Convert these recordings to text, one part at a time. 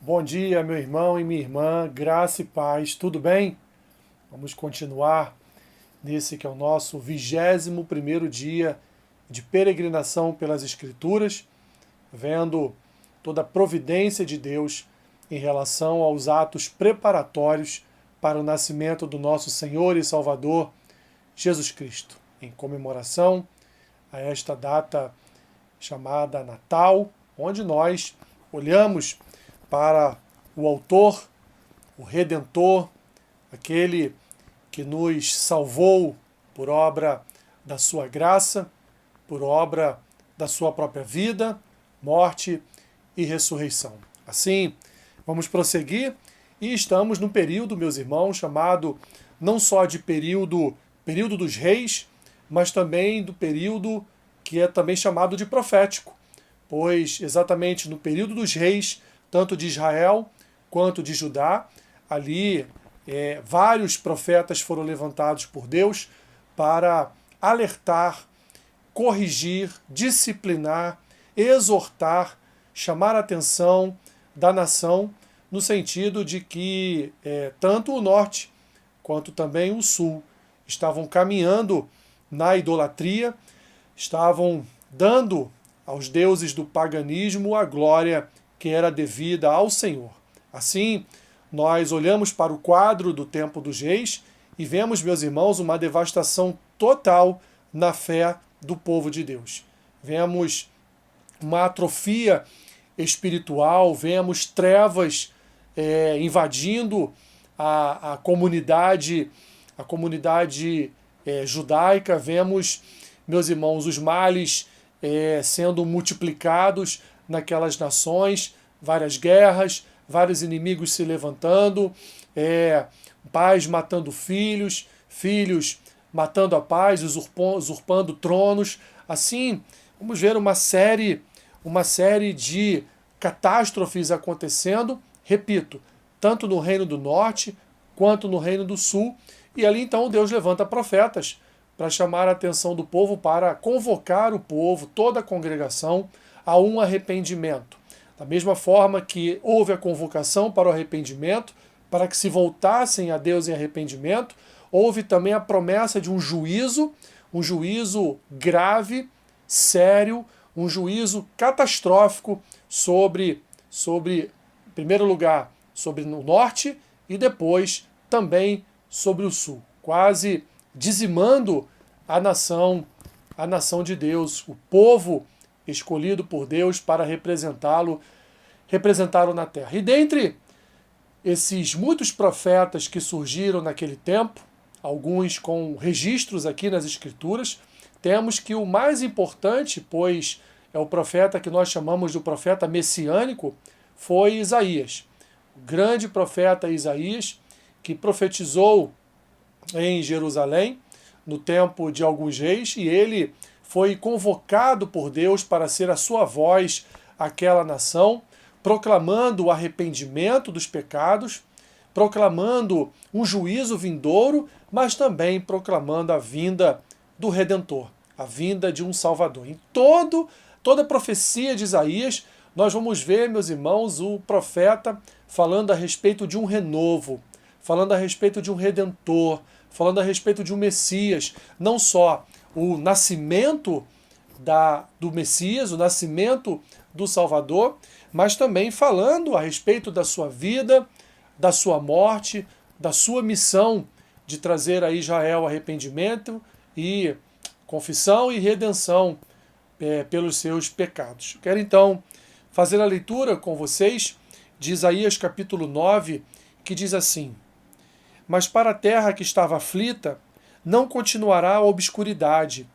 Bom dia, meu irmão e minha irmã, graça e paz, tudo bem? Vamos continuar nesse que é o nosso 21º dia de peregrinação pelas Escrituras, vendo toda a providência de Deus em relação aos atos preparatórios para o nascimento do nosso Senhor e Salvador Jesus Cristo, em comemoração a esta data chamada Natal, onde nós olhamos para o Autor, o Redentor, aquele que nos salvou por obra da sua graça, por obra da sua própria vida, morte e ressurreição. Assim, vamos prosseguir e estamos no período, meus irmãos, chamado não só de período dos reis, mas também do período que é também chamado de profético, pois exatamente no período dos reis, tanto de Israel quanto de Judá, ali vários profetas foram levantados por Deus para alertar, corrigir, disciplinar, exortar, chamar a atenção da nação, no sentido de que tanto o norte quanto também o sul estavam caminhando na idolatria, estavam dando aos deuses do paganismo a glória que era devida ao Senhor. Assim, nós olhamos para o quadro do tempo dos reis e vemos, meus irmãos, uma devastação total na fé do povo de Deus. Vemos uma atrofia espiritual, vemos trevas invadindo a comunidade judaica, vemos, meus irmãos, os males sendo multiplicados naquelas nações, várias guerras, vários inimigos se levantando, pais matando filhos, filhos matando a paz, usurpando tronos. Assim, vamos ver uma série de catástrofes acontecendo, repito, tanto no Reino do Norte quanto no Reino do Sul. E ali então Deus levanta profetas para chamar a atenção do povo, para convocar o povo, toda a congregação, a um arrependimento. Da mesma forma que houve a convocação para o arrependimento, para que se voltassem a Deus em arrependimento, houve também a promessa de um juízo grave, sério, um juízo catastrófico sobre, em primeiro lugar, sobre o norte e depois também sobre o sul, quase dizimando a nação de Deus, o povo escolhido por Deus para representá-lo na terra. E dentre esses muitos profetas que surgiram naquele tempo, alguns com registros aqui nas Escrituras, temos que o mais importante, pois é o profeta que nós chamamos de profeta messiânico, foi Isaías. O grande profeta Isaías, que profetizou em Jerusalém, no tempo de alguns reis, e ele foi convocado por Deus para ser a sua voz àquela nação, proclamando o arrependimento dos pecados, proclamando um juízo vindouro, mas também proclamando a vinda do Redentor, a vinda de um Salvador. Em toda a profecia de Isaías, nós vamos ver, meus irmãos, o profeta falando a respeito de um renovo, falando a respeito de um Redentor, falando a respeito de um Messias, não só o nascimento do Messias, o nascimento do Salvador, mas também falando a respeito da sua vida, da sua morte, da sua missão de trazer a Israel arrependimento e confissão e redenção pelos seus pecados. Quero então fazer a leitura com vocês de Isaías capítulo 9, que diz assim: Mas para a terra que estava aflita, não continuará a obscuridade.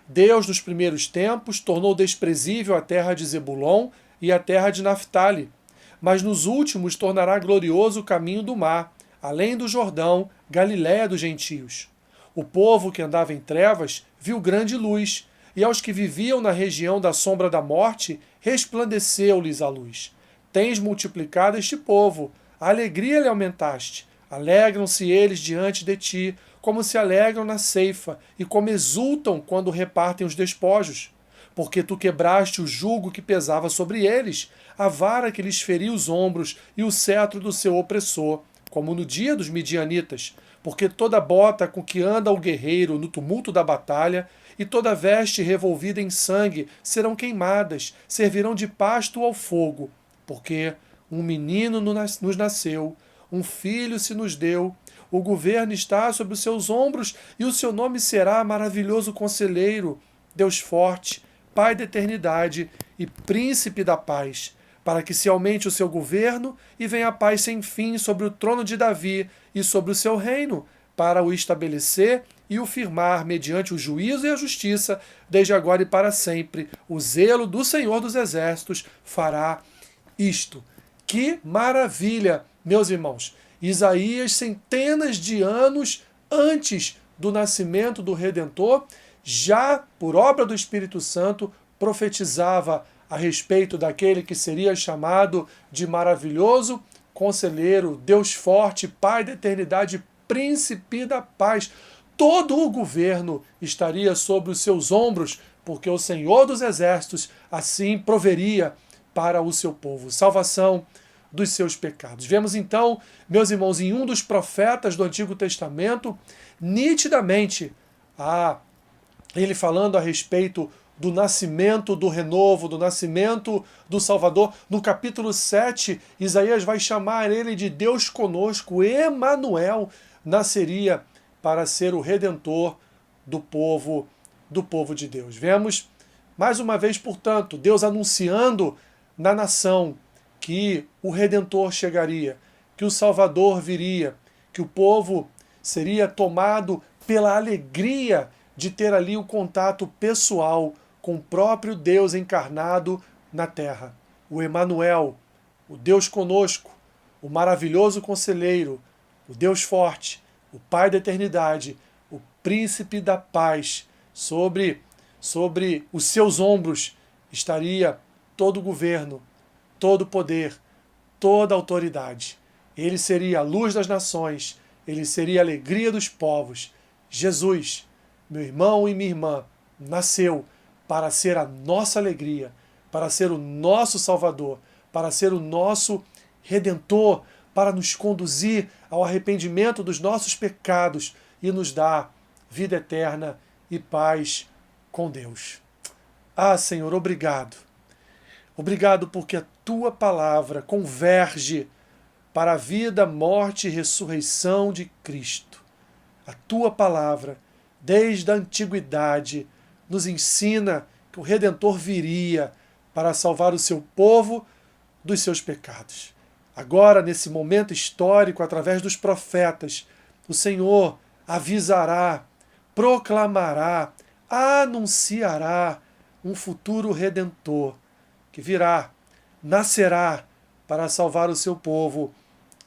Deus, nos primeiros tempos, tornou desprezível a terra de Zebulon e a terra de Naftali. Mas nos últimos tornará glorioso o caminho do mar, além do Jordão, Galiléia dos gentios. O povo que andava em trevas viu grande luz, e aos que viviam na região da sombra da morte, resplandeceu-lhes a luz. Tens multiplicado este povo, a alegria lhe aumentaste. Alegram-se eles diante de ti, como se alegram na ceifa, e como exultam quando repartem os despojos. Porque tu quebraste o jugo que pesava sobre eles, a vara que lhes feria os ombros e o cetro do seu opressor, como no dia dos midianitas, porque toda bota com que anda o guerreiro no tumulto da batalha e toda veste revolvida em sangue serão queimadas, servirão de pasto ao fogo, porque um menino nos nasceu, um filho se nos deu, o governo está sobre os seus ombros e o seu nome será Maravilhoso Conselheiro, Deus Forte, Pai da Eternidade e Príncipe da Paz, para que se aumente o seu governo e venha a paz sem fim sobre o trono de Davi e sobre o seu reino, para o estabelecer e o firmar mediante o juízo e a justiça, desde agora e para sempre. O zelo do Senhor dos Exércitos fará isto. Que maravilha, meus irmãos! Isaías, centenas de anos antes do nascimento do Redentor, já por obra do Espírito Santo, profetizava a respeito daquele que seria chamado de maravilhoso conselheiro, Deus forte, Pai da eternidade, Príncipe da paz. Todo o governo estaria sobre os seus ombros, porque o Senhor dos Exércitos assim proveria para o seu povo salvação dos seus pecados. Vemos então, meus irmãos, em um dos profetas do Antigo Testamento, nitidamente, ele falando a respeito do nascimento do renovo, do nascimento do Salvador. No capítulo 7, Isaías vai chamar ele de Deus conosco. Emanuel nasceria para ser o Redentor do povo de Deus. Vemos, mais uma vez, portanto, Deus anunciando na nação que o Redentor chegaria, que o Salvador viria, que o povo seria tomado pela alegria de ter ali o contato pessoal com o próprio Deus encarnado na terra. O Emanuel, o Deus conosco, o maravilhoso conselheiro, o Deus forte, o Pai da eternidade, o Príncipe da paz, sobre os seus ombros estaria todo o governo, todo o poder, toda a autoridade. Ele seria a luz das nações, ele seria a alegria dos povos. Jesus, meu irmão e minha irmã, nasceu para ser a nossa alegria, para ser o nosso Salvador, para ser o nosso Redentor, para nos conduzir ao arrependimento dos nossos pecados e nos dar vida eterna e paz com Deus. Ah, Senhor, obrigado. Obrigado porque a Tua palavra converge para a vida, morte e ressurreição de Cristo. A Tua palavra, desde a antiguidade, nos ensina que o Redentor viria para salvar o seu povo dos seus pecados. Agora, nesse momento histórico, através dos profetas, o Senhor avisará, proclamará, anunciará um futuro Redentor que virá, nascerá para salvar o seu povo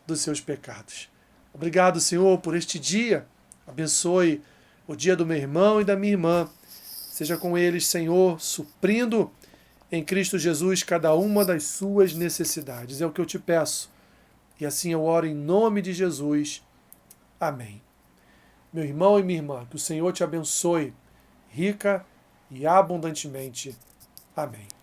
dos seus pecados. Obrigado, Senhor, por este dia. Abençoe o dia do meu irmão e da minha irmã. Seja com eles, Senhor, suprindo em Cristo Jesus cada uma das suas necessidades. É o que eu te peço. E assim eu oro em nome de Jesus. Amém. Meu irmão e minha irmã, que o Senhor te abençoe rica e abundantemente. Amém.